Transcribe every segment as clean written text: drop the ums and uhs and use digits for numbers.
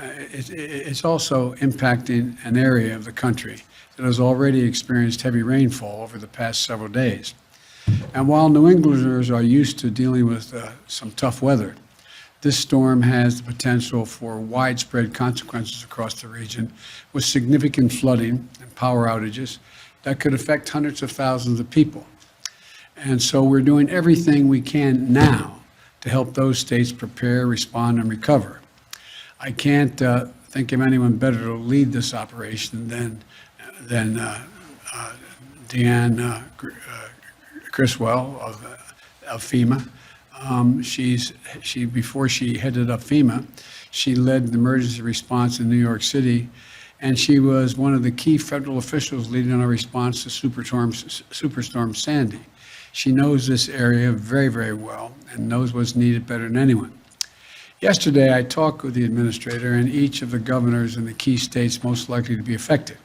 it's also impacting an area of the country that has already experienced heavy rainfall over the past several days. And while New Englanders are used to dealing with some tough weather, this storm has the potential for widespread consequences across the region, with significant flooding and power outages that could affect hundreds of thousands of people. And so we're doing everything we can now to help those states prepare, respond, and recover. I can't think of anyone better to lead this operation than Deanne Criswell of FEMA. Before she headed up FEMA, she led the emergency response in New York City, and she was one of the key federal officials leading our response to Superstorm Sandy. She knows this area very, very well and knows what's needed better than anyone. Yesterday, I talked with the administrator and each of the governors in the key states most likely to be affected.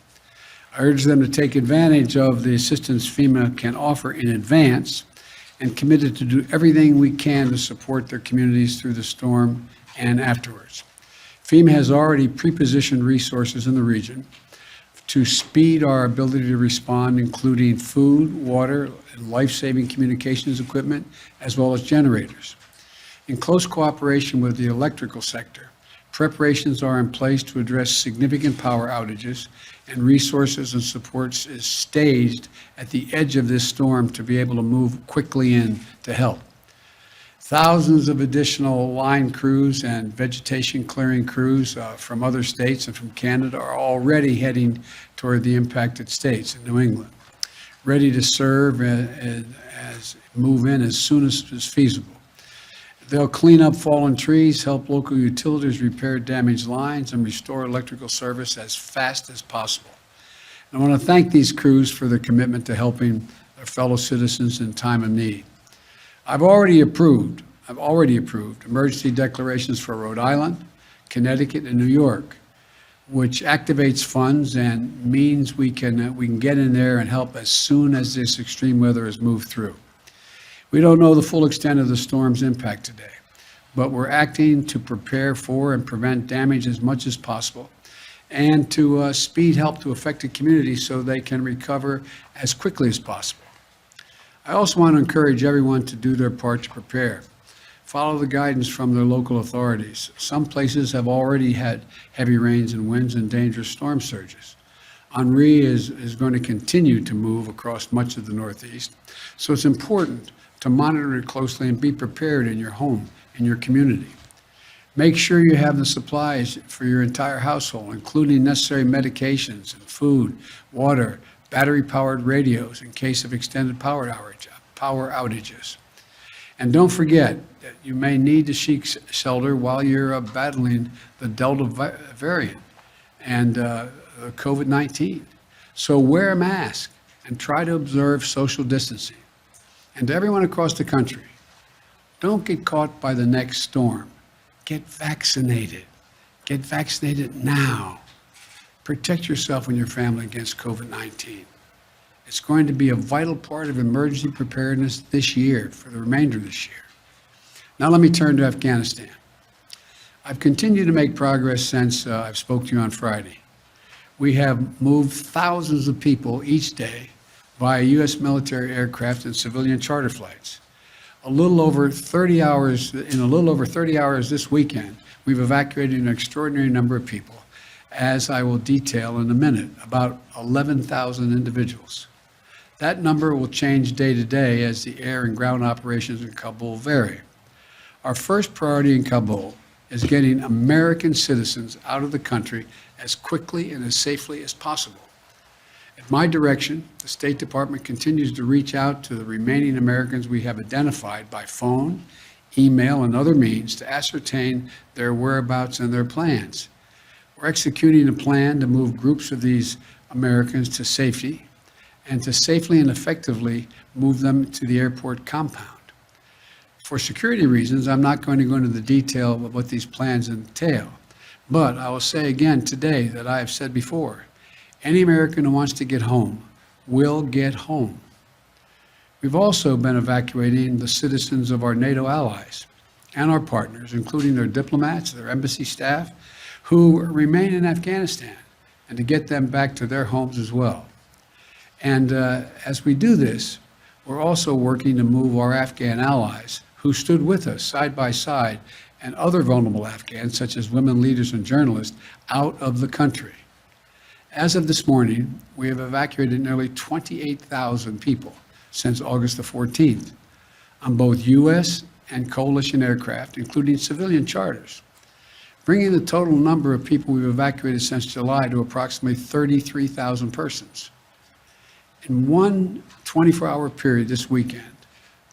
I urged them to take advantage of the assistance FEMA can offer in advance and committed to do everything we can to support their communities through the storm and afterwards. FEMA has already pre-positioned resources in the region to speed our ability to respond, including food, water, and life-saving communications equipment, as well as generators. In close cooperation with the electrical sector, preparations are in place to address significant power outages, and resources and supports is staged at the edge of this storm to be able to move quickly in to help. Thousands of additional line crews and vegetation clearing crews from other states and from Canada are already heading toward the impacted states in New England, ready to serve and move in as soon as is feasible. They'll clean up fallen trees, help local utilities repair damaged lines, and restore electrical service as fast as possible. And I want to thank these crews for their commitment to helping their fellow citizens in time of need. I've already approved emergency declarations for Rhode Island, Connecticut, and New York, which activates funds and means we can get in there and help as soon as this extreme weather has moved through. We don't know the full extent of the storm's impact today, but we're acting to prepare for and prevent damage as much as possible and to speed help to affected communities so they can recover as quickly as possible. I also want to encourage everyone to do their part to prepare. Follow the guidance from their local authorities. Some places have already had heavy rains and winds and dangerous storm surges. Henri is going to continue to move across much of the Northeast, so it's important to monitor it closely and be prepared in your home, in your community. Make sure you have the supplies for your entire household, including necessary medications and food, water, battery-powered radios in case of extended power outages. And don't forget that you may need to seek shelter while you're battling the Delta variant and COVID-19. So wear a mask and try to observe social distancing. And to everyone across the country, don't get caught by the next storm. Get vaccinated. Get vaccinated now. Protect yourself and your family against COVID-19. It's going to be a vital part of emergency preparedness this year, for the remainder of this year. Now let me turn to Afghanistan. I've continued to make progress since I've spoke to you on Friday. We have moved thousands of people each day via U.S. military aircraft and civilian charter flights. In a little over 30 hours this weekend, we've evacuated an extraordinary number of people, as I will detail in a minute, about 11,000 individuals. That number will change day to day as the air and ground operations in Kabul vary. Our first priority in Kabul is getting American citizens out of the country as quickly and as safely as possible. At my direction, the State Department continues to reach out to the remaining Americans we have identified by phone, email, and other means to ascertain their whereabouts and their plans. We're executing a plan to move groups of these Americans to safety and to safely and effectively move them to the airport compound. For security reasons, I'm not going to go into the detail of what these plans entail, but I will say again today that I have said before, any American who wants to get home will get home. We've also been evacuating the citizens of our NATO allies and our partners, including their diplomats, their embassy staff, who remain in Afghanistan and to get them back to their homes as well. And as we do this, we're also working to move our Afghan allies who stood with us side by side and other vulnerable Afghans, such as women leaders and journalists, out of the country. As of this morning, we have evacuated nearly 28,000 people since August the 14th on both U.S. and coalition aircraft, including civilian charters, bringing the total number of people we've evacuated since July to approximately 33,000 persons. In one 24-hour period this weekend,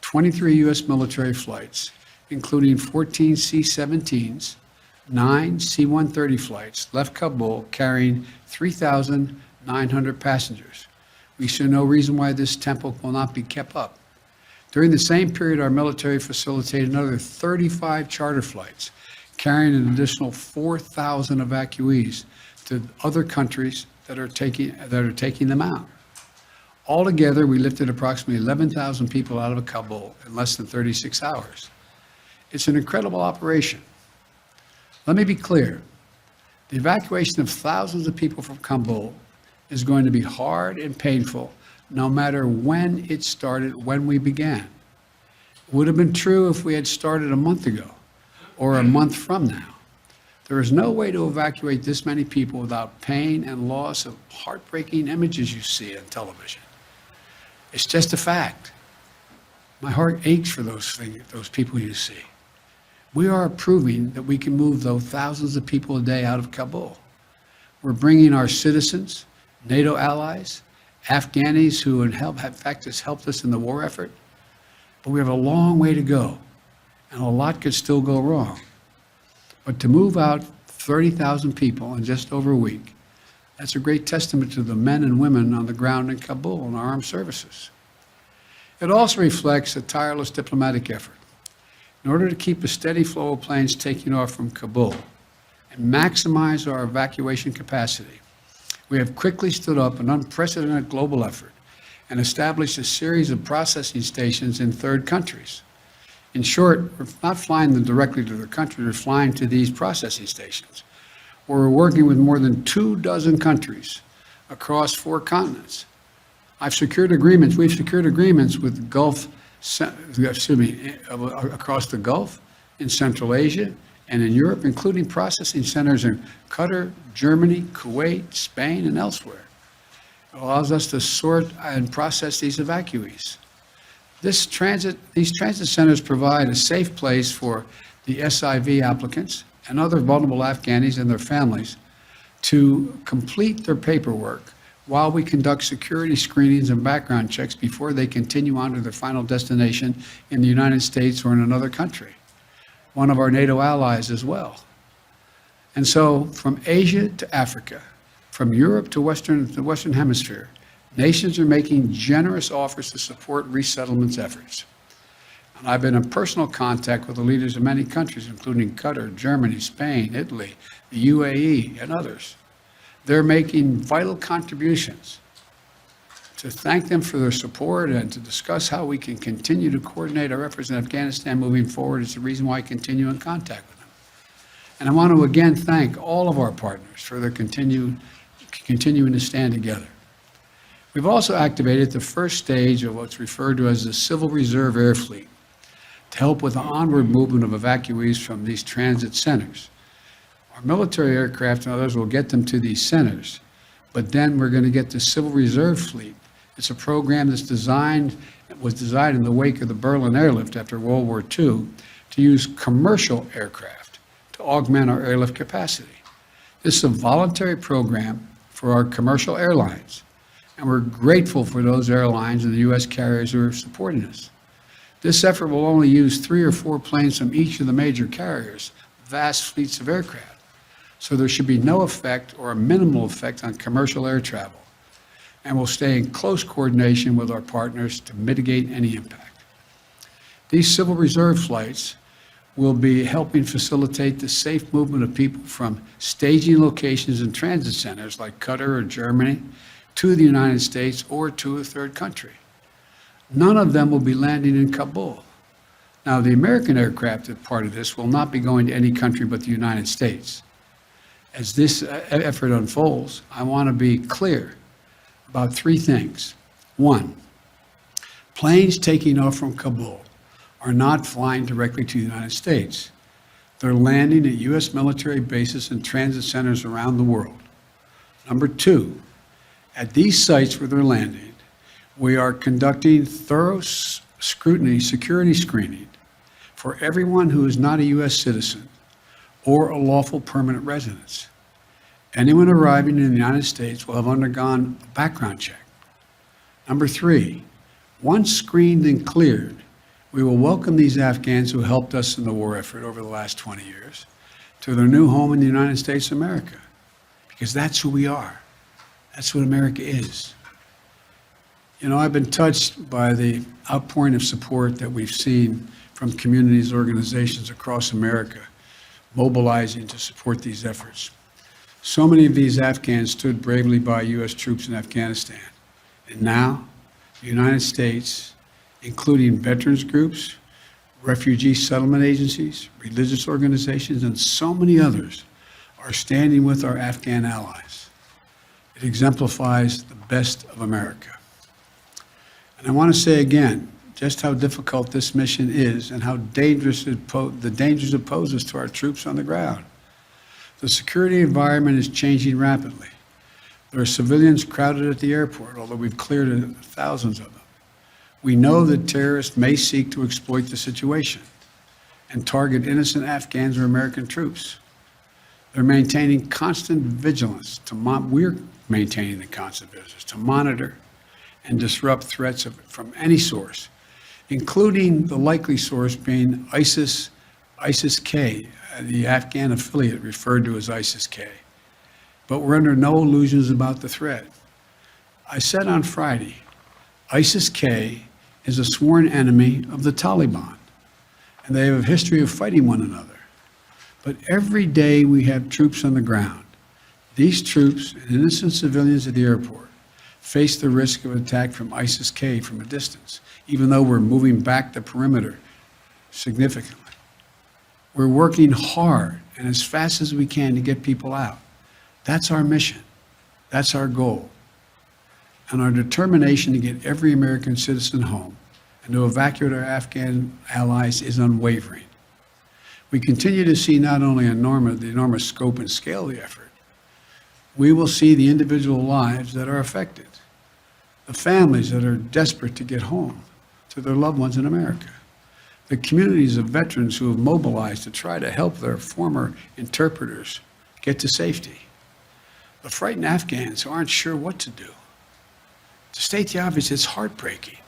23 U.S. military flights, including 14 C-17s, 9 C-130 flights, left Kabul carrying 3,900 passengers. We see no reason why this tempo will not be kept up. During the same period, our military facilitated another 35 charter flights, carrying an additional 4,000 evacuees to other countries that are taking them out. Altogether, we lifted approximately 11,000 people out of Kabul in less than 36 hours. It's an incredible operation. Let me be clear. The evacuation of thousands of people from Kabul is going to be hard and painful, no matter when it started, when we began. It would have been true if we had started a month ago or a month from now. There is no way to evacuate this many people without pain and loss of heartbreaking images you see on television. It's just a fact. My heart aches for those people you see. We are proving that we can move those thousands of people a day out of Kabul. We're bringing our citizens, NATO allies, Afghanis who in fact has helped us in the war effort, but we have a long way to go, and a lot could still go wrong. But to move out 30,000 people in just over a week, that's a great testament to the men and women on the ground in Kabul and our armed services. It also reflects a tireless diplomatic effort. In order to keep a steady flow of planes taking off from Kabul and maximize our evacuation capacity, we have quickly stood up an unprecedented global effort and established a series of processing stations in third countries. In short, we're not flying them directly to their country, we're flying to these processing stations, where we're working with more than 24 countries across 4 continents. We've secured agreements with across the Gulf, in Central Asia, and in Europe, including processing centers in Qatar, Germany, Kuwait, Spain, and elsewhere. It allows us to sort and process these evacuees. These transit centers provide a safe place for the SIV applicants and other vulnerable Afghanis and their families to complete their paperwork while we conduct security screenings and background checks before they continue on to their final destination in the United States or in another country, one of our NATO allies as well. And so from Asia to Africa, from Europe to the Western Hemisphere, nations are making generous offers to support resettlement efforts. And I've been in personal contact with the leaders of many countries, including Qatar, Germany, Spain, Italy, the UAE, and others. They're making vital contributions. To thank them for their support and to discuss how we can continue to coordinate our efforts in Afghanistan moving forward is the reason why I continue in contact with them. And I want to again thank all of our partners for their continuing to stand together. We've also activated the first stage of what's referred to as the Civil Reserve Air Fleet to help with the onward movement of evacuees from these transit centers. Our military aircraft and others will get them to these centers, but then we're going to get the Civil Reserve Fleet. It's a program was designed in the wake of the Berlin airlift after World War II to use commercial aircraft to augment our airlift capacity. This is a voluntary program for our commercial airlines, and we're grateful for those airlines and the U.S. carriers who are supporting us. This effort will only use 3 or 4 planes from each of the major carriers, vast fleets of aircraft, so there should be no effect or a minimal effect on commercial air travel, and we'll stay in close coordination with our partners to mitigate any impact. These Civil Reserve flights will be helping facilitate the safe movement of people from staging locations and transit centers like Qatar or Germany to the United States or to a third country. None of them will be landing in Kabul. Now, the American aircraft that part of this will not be going to any country but the United States. As this effort unfolds, I want to be clear about three things. One, planes taking off from Kabul are not flying directly to the United States. They're landing at U.S. military bases and transit centers around the world. Number two, at these sites where they're landing, we are conducting thorough scrutiny, security screening for everyone who is not a U.S. citizen or a lawful permanent resident. Anyone arriving in the United States will have undergone a background check. Number three, once screened and cleared, we will welcome these Afghans who helped us in the war effort over the last 20 years to their new home in the United States of America, because that's who we are. That's what America is. You know, I've been touched by the outpouring of support that we've seen from communities, organizations across America mobilizing to support these efforts. So many of these Afghans stood bravely by U.S. troops in Afghanistan. And now, the United States, including veterans groups, refugee settlement agencies, religious organizations, and so many others, are standing with our Afghan allies. It exemplifies the best of America. And I want to say again, just how difficult this mission is and how dangerous the dangers it poses to our troops on the ground. The security environment is changing rapidly. There are civilians crowded at the airport, although we've cleared thousands of them. We know that terrorists may seek to exploit the situation and target innocent Afghans or American troops. They're maintaining constant vigilance we're maintaining the constant vigilance to monitor and disrupt threats from any source, including the likely source being ISIS-K, the Afghan affiliate referred to as ISIS-K. But we're under no illusions about the threat. I said on Friday, ISIS-K is a sworn enemy of the Taliban, and they have a history of fighting one another. But every day we have troops on the ground. These troops and innocent civilians at the airport face the risk of attack from ISIS-K from a distance, even though we're moving back the perimeter significantly. We're working hard and as fast as we can to get people out. That's our mission. That's our goal. And our determination to get every American citizen home and to evacuate our Afghan allies is unwavering. We continue to see not only the enormous scope and scale of the effort, we will see the individual lives that are affected, the families that are desperate to get home to their loved ones in America, the communities of veterans who have mobilized to try to help their former interpreters get to safety, the frightened Afghans who aren't sure what to do. To state the obvious, it's heartbreaking.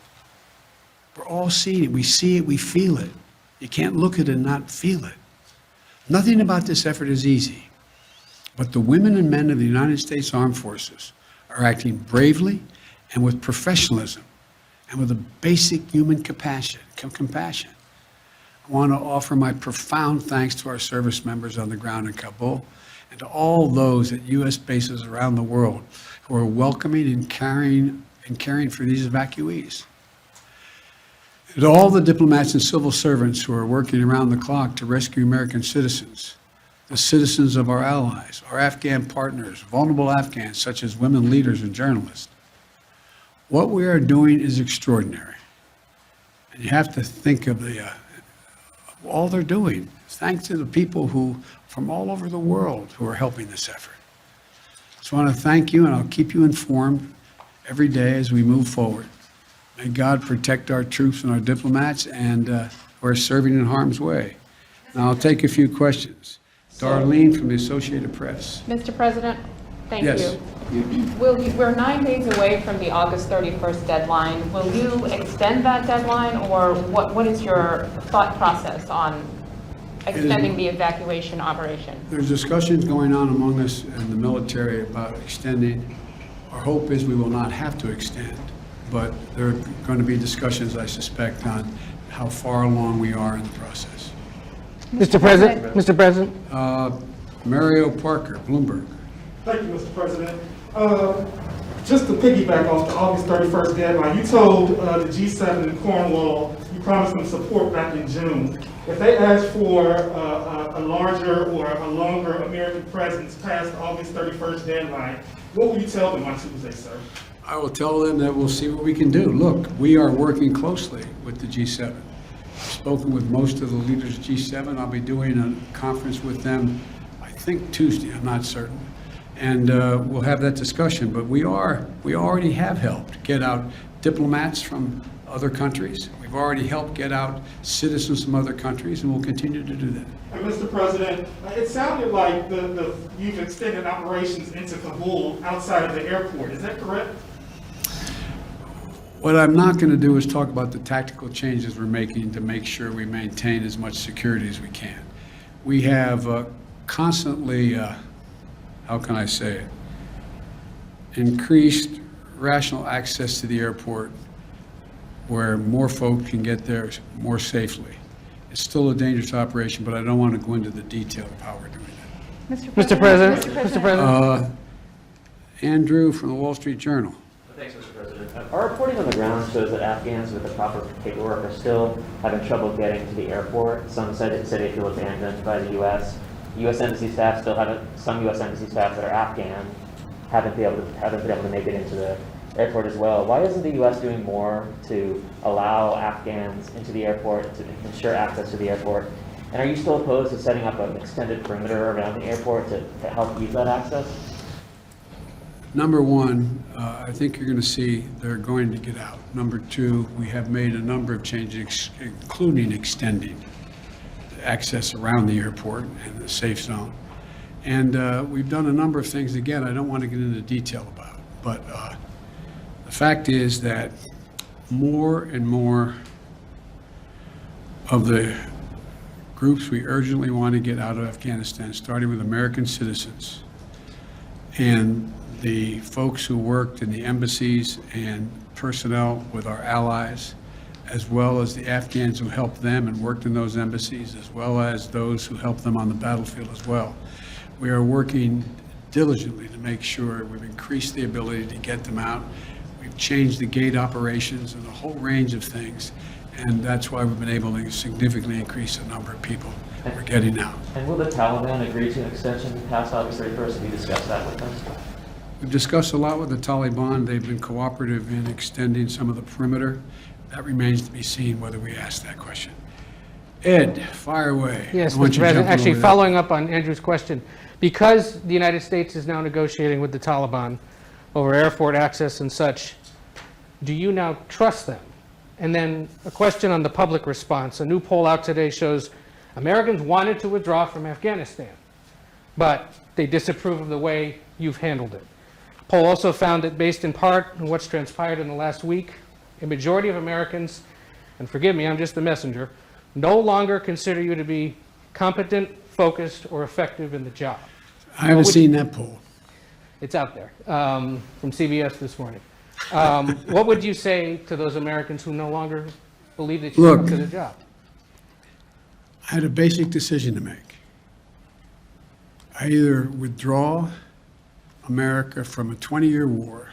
We're all seeing it. We see it, we feel it. You can't look at it and not feel it. Nothing about this effort is easy, but the women and men of the United States Armed Forces are acting bravely and with professionalism and with a basic human compassion. I want to offer my profound thanks to our service members on the ground in Kabul and to all those at U.S. bases around the world who are welcoming and caring for these evacuees. And to all the diplomats and civil servants who are working around the clock to rescue American citizens, the citizens of our allies, our Afghan partners, vulnerable Afghans such as women leaders and journalists. What we are doing is extraordinary. And you have to think of all they're doing, thanks to the people from all over the world who are helping this effort. So I want to thank you, and I'll keep you informed every day as we move forward. May God protect our troops and our diplomats and who are serving in harm's way. Now I'll take a few questions. Darlene from the Associated Press. Mr. President, thank Yes. you. We're 9 days away from the August 31st deadline. Will you extend that deadline, or what is your thought process on extending the evacuation operation? There's discussions going on among us in the military about extending. Our hope is we will not have to extend, but there are going to be discussions, I suspect, on how far along we are in the process. Mr. President. Mario Parker, Bloomberg. Thank you, Mr. President. Just to piggyback off the August 31st deadline, you told the G7 in Cornwall you promised them support back in June. If they ask for a larger or a longer American presence past August 31st deadline, what will you tell them on Tuesday, sir? I will tell them that we'll see what we can do. Look, we are working closely with the G7. I've spoken with most of the leaders of G7. I'll be doing a conference with them, I think Tuesday, I'm not certain. And we'll have that discussion. But we already have helped get out diplomats from other countries. We've already helped get out citizens from other countries, and we'll continue to do that. And Mr. President, it sounded like you've extended operations into Kabul outside of the airport. Is that correct? What I'm not going to do is talk about the tactical changes we're making to make sure we maintain as much security as we can. We have constantly, how can I say it, increased rational access to the airport where more folk can get there more safely. It's still a dangerous operation, but I don't want to go into the detail of how we're doing it. Mr. President. Andrew from the Wall Street Journal. Thanks, Mr. President. Our reporting on the ground shows that Afghans with the proper paperwork are still having trouble getting to the airport. Some said they feel abandoned by the U.S. U.S. Embassy staff still haven't. Some U.S. Embassy staff that are Afghan haven't been able to make it into the airport as well. Why isn't the U.S. doing more to allow Afghans into the airport, to ensure access to the airport? And are you still opposed to setting up an extended perimeter around the airport to help ease that access? Number one, I think you're going to see they're going to get out. Number two, we have made a number of changes, including extending access around the airport and the safe zone. And we've done a number of things, again, I don't want to get into detail about, but the fact is that more and more of the groups we urgently want to get out of Afghanistan, starting with American citizens and the folks who worked in the embassies and personnel with our allies, as well as the Afghans who helped them and worked in those embassies, as well as those who helped them on the battlefield as well. We are working diligently to make sure we've increased the ability to get them out. We've changed the gate operations and a whole range of things, and that's why we've been able to significantly increase the number of people we're getting out. And will the Taliban agree to an extension past August 31st? Have you discussed that with them? We've discussed a lot with the Taliban. They've been cooperative in extending some of the perimeter. That remains to be seen whether we ask that question. Ed, fire away. Yes, I want Mr. you President. jumping Actually, over that. following up on Andrew's question, because the United States is now negotiating with the Taliban over airport access and such, do you now trust them? And then a question on the public response. A new poll out today shows Americans wanted to withdraw from Afghanistan, but they disapprove of the way you've handled it. Poll also found that based in part on what's transpired in the last week, a majority of Americans, and forgive me, I'm just the messenger, no longer consider you to be competent, focused, or effective in the job. I haven't seen that poll. It's out there from CBS this morning. What would you say to those Americans who no longer believe that you're up to the job? I had a basic decision to make. I either withdraw America from a 20-year war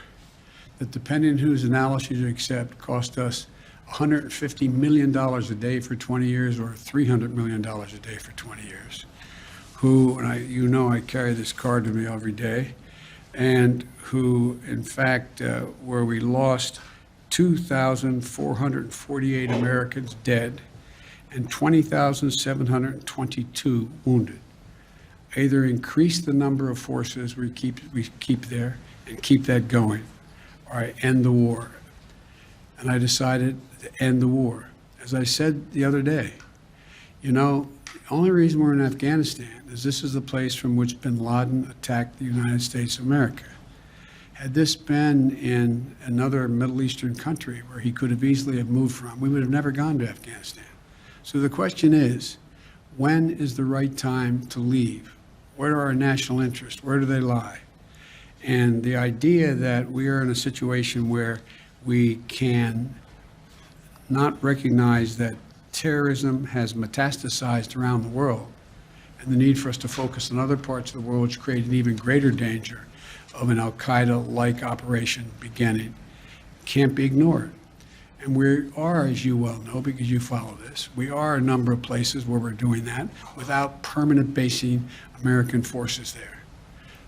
that, depending on whose analysis you accept, cost us $150 million a day for 20 years or $300 million a day for 20 years. Who, and you know I carry this card with me every day, and who, in fact, where we lost 2,448 Americans dead and 20,722 wounded. Either increase the number of forces we keep there and keep that going, or I end the war. And I decided to end the war. As I said the other day, you know, the only reason we're in Afghanistan is this is the place from which bin Laden attacked the United States of America. Had this been in another Middle Eastern country where he could have easily have moved from, we would have never gone to Afghanistan. So the question is, when is the right time to leave? Where are our national interests? Where do they lie? And the idea that we are in a situation where we can not recognize that terrorism has metastasized around the world, and the need for us to focus on other parts of the world which create an even greater danger of an al-Qaeda-like operation beginning can't be ignored. And we are, as you well know, because you follow this, we are a number of places where we're doing that without permanent basing American forces there.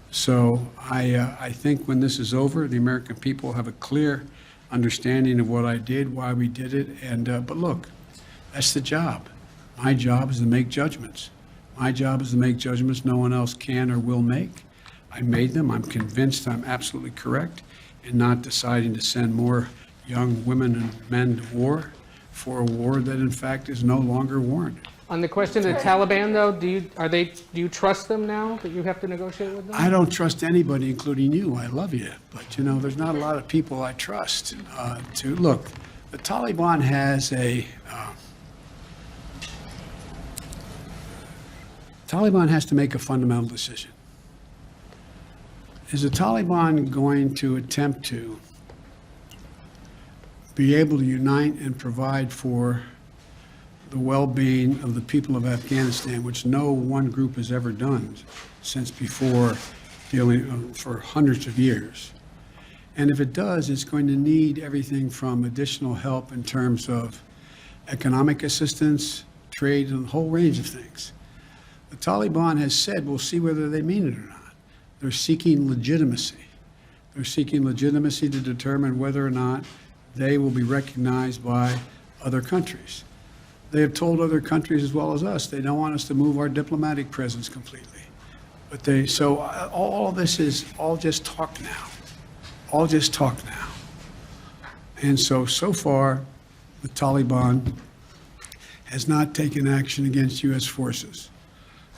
So I think when this is over, the American people have a clear understanding of what I did, why we did it, and, but look, that's the job. My job is to make judgments. My job is to make judgments no one else can or will make. I made them. I'm convinced I'm absolutely correct in not deciding to send more young women and men to war for a war that in fact is no longer warranted. On the question of the Taliban, though, do you trust them now that you have to negotiate with them? I don't trust anybody, including you. I love you. But, you know, there's not a lot of people I trust to. Look, the Taliban has Taliban has to make a fundamental decision. Is the Taliban going to attempt to be able to unite and provide for the well-being of the people of Afghanistan, which no one group has ever done since before, dealing for hundreds of years? And if it does, it's going to need everything from additional help in terms of economic assistance, trade, and a whole range of things. The Taliban has said, we'll see whether they mean it or not. They're seeking legitimacy. They're seeking legitimacy to determine whether or not they will be recognized by other countries. They have told other countries as well as us, they don't want us to move our diplomatic presence completely. But so all of this is all just talk now. All just talk now. And so far, the Taliban has not taken action against U.S. forces.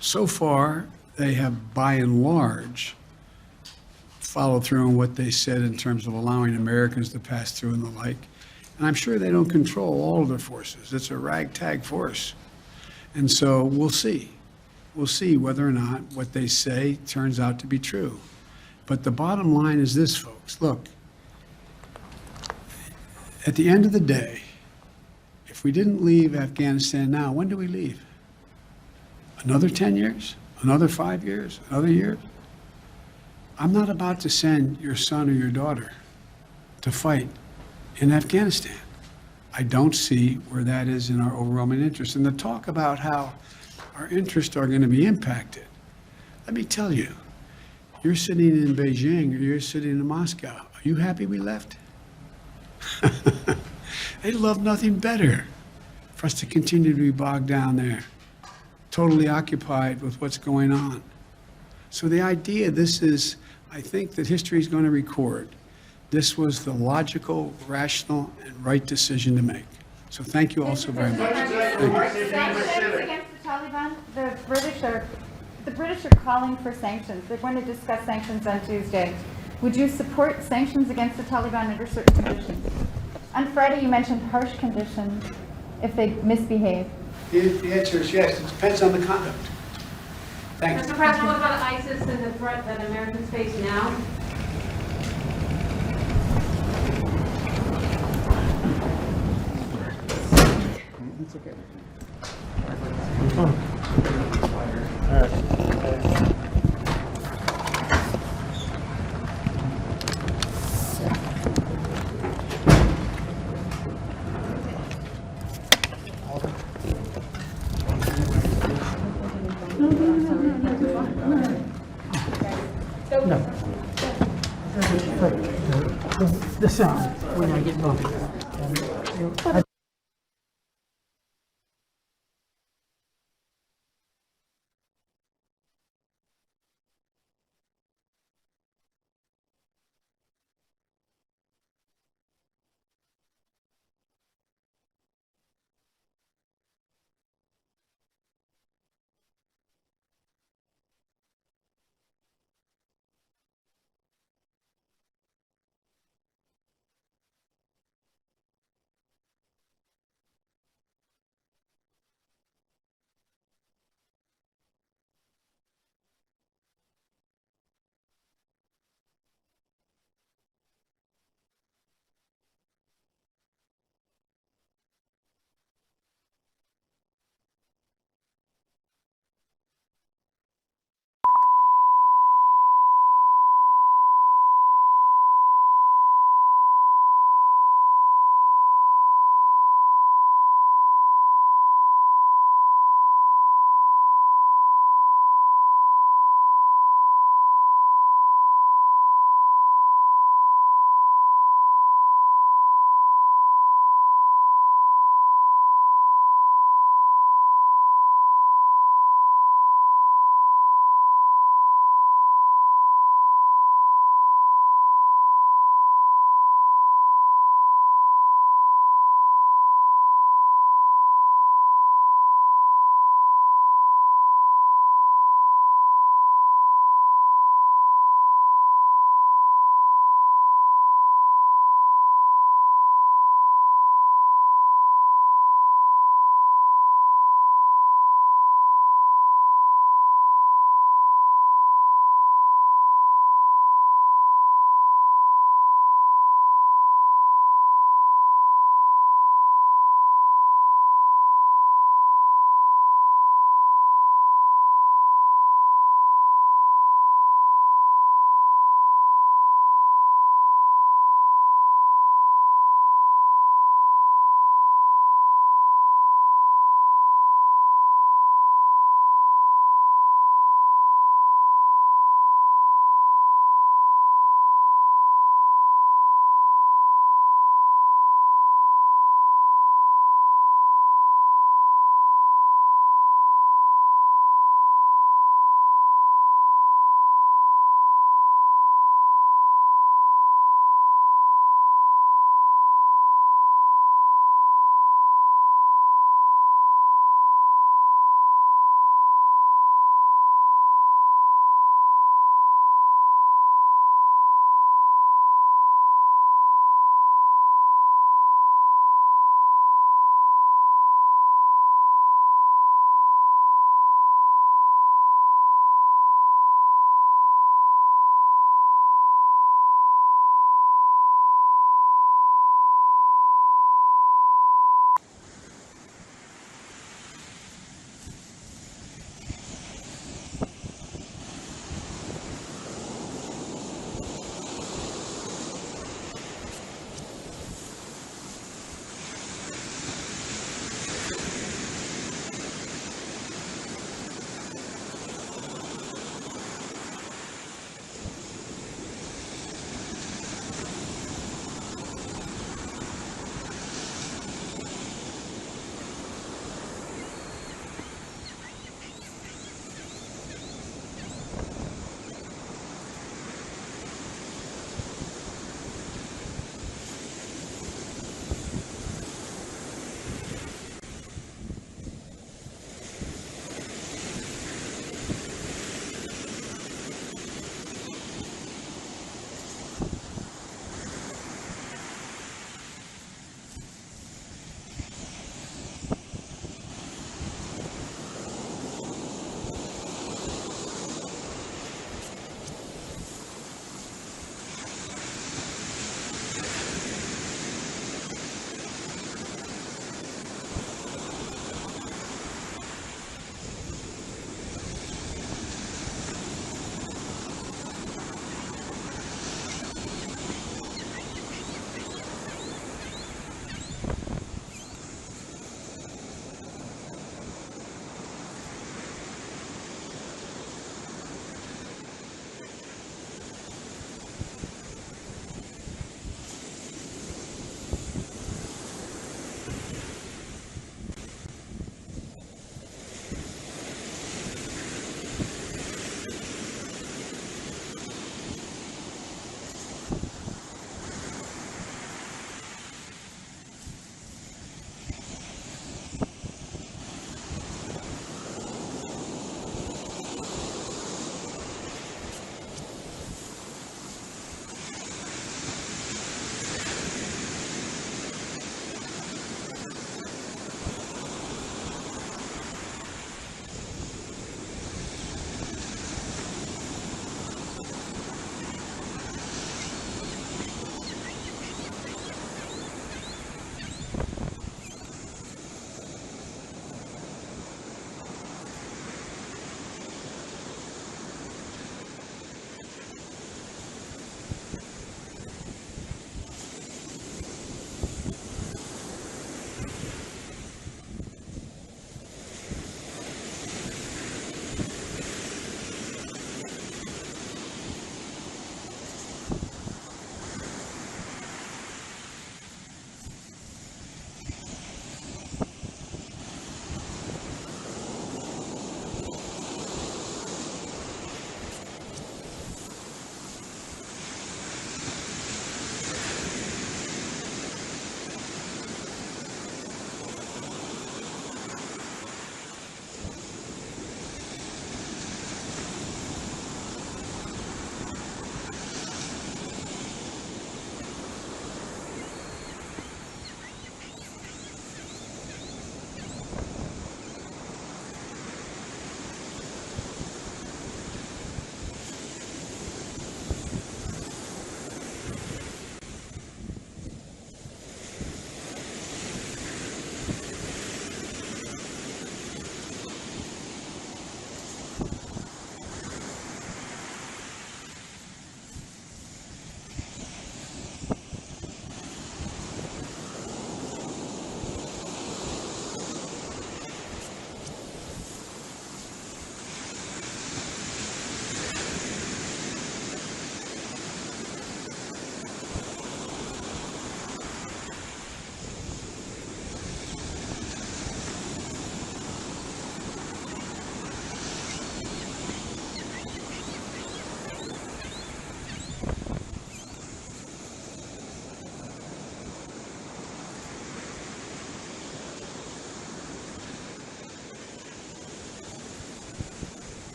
So far, they have, by and large, followed through on what they said in terms of allowing Americans to pass through and the like. And I'm sure they don't control all of their forces. It's a ragtag force. And so we'll see. We'll see whether or not what they say turns out to be true. But the bottom line is this, folks. Look, at the end of the day, if we didn't leave Afghanistan now, when do we leave? Another 10 years? Another 5 years? Another year? I'm not about to send your son or your daughter to fight in Afghanistan. I don't see where that is in our overwhelming interest. And the talk about how our interests are going to be impacted, let me tell you, you're sitting in Beijing or you're sitting in Moscow. Are you happy we left? They'd love nothing better for us to continue to be bogged down there, totally occupied with what's going on. So the idea, I think that history is going to record, this was the logical, rational, and right decision to make. So thank you all so very much. Sanctions against the Taliban, the British are calling for sanctions. They're going to discuss sanctions on Tuesday. Would you support sanctions against the Taliban under certain conditions? On Friday, you mentioned harsh conditions if they misbehave. The answer is yes. It depends on the conduct. Thanks. Mr. President, what about ISIS and the threat that Americans face now? The sound when I get voted.